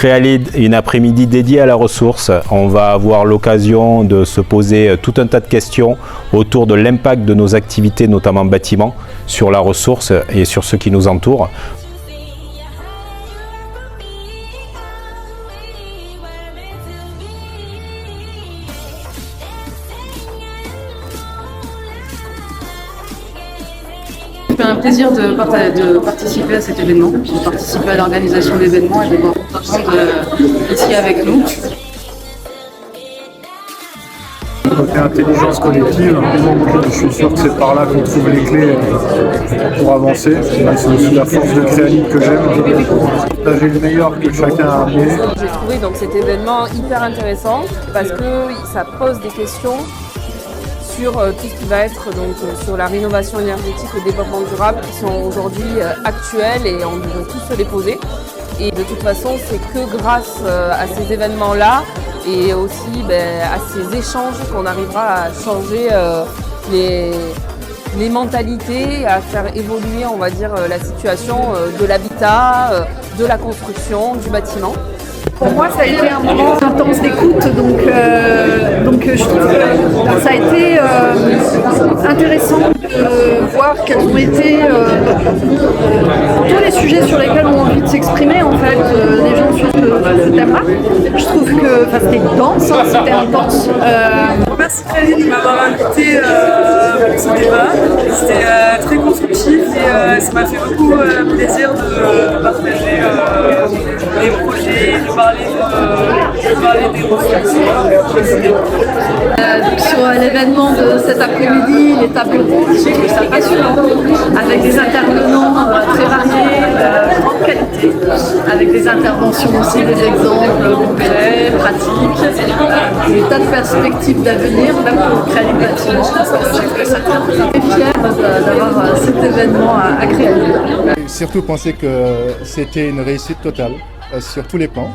Créalide, une après-midi dédiée à la ressource. On va avoir l'occasion de se poser tout un tas de questions autour de l'impact de nos activités, notamment bâtiments, sur la ressource et sur ce qui nous entoure. C'est un plaisir de participer à cet événement, de participer à l'organisation de l'événement et de voir tout le monde ici avec nous. Côté intelligence collective, je suis sûr que c'est par là qu'on trouve les clés pour avancer. C'est aussi la force de Créalide que j'aime, partager le meilleur que chacun a amené. J'ai trouvé donc cet événement hyper intéressant parce que ça pose des questions sur tout ce qui va être donc, sur la rénovation énergétique, le développement durable qui sont aujourd'hui actuels et on devrait tous se les poser. Et de toute façon, c'est que grâce à ces événements-là et aussi à ces échanges qu'on arrivera à changer les mentalités, à faire évoluer, on va dire, la situation de l'habitat, de la construction, du bâtiment. Pour moi, ça a été un moment intense d'écoute, donc je trouve que ça a été intéressant de voir quels ont été tous les sujets sur lesquels on a envie de s'exprimer. En fait, les gens suivent ce thème-là. Je trouve que c'était dense, c'était intense. Merci Créalide de m'avoir invité pour ce débat. C'était très constructif et ça m'a fait beaucoup plaisir de partager les projets, de parler des ressources. Sur l'événement de cet après-midi, les tables rondes, j'ai trouvé ça passionnant, avec des intervenants très variés, grande qualité, avec des interventions aussi, des exemples concrets, pratiques, des tas de perspectives d'avenir, même pour Créalide Bâtiment. J'ai trouvé ça très fier d'avoir cet événement à Créalide. Surtout penser que c'était une réussite totale sur tous les plans.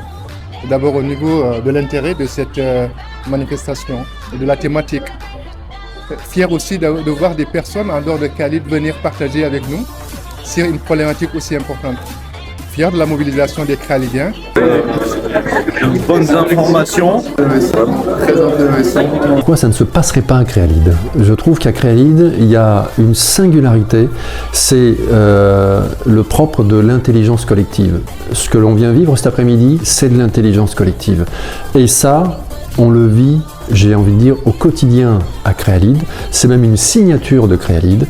D'abord au niveau de l'intérêt de cette manifestation et de la thématique. Fier aussi de voir des personnes en dehors de Créalide venir partager avec nous sur une problématique aussi importante. Fier de la mobilisation des Créalidiens. Bonnes informations, très intéressant. Pourquoi ça ne se passerait pas à Créalide? Je trouve qu'à Créalide, il y a une singularité, c'est le propre de l'intelligence collective. Ce que l'on vient vivre cet après-midi, c'est de l'intelligence collective. Et ça, on le vit, j'ai envie de dire, au quotidien à Créalide. C'est même une signature de Créalide.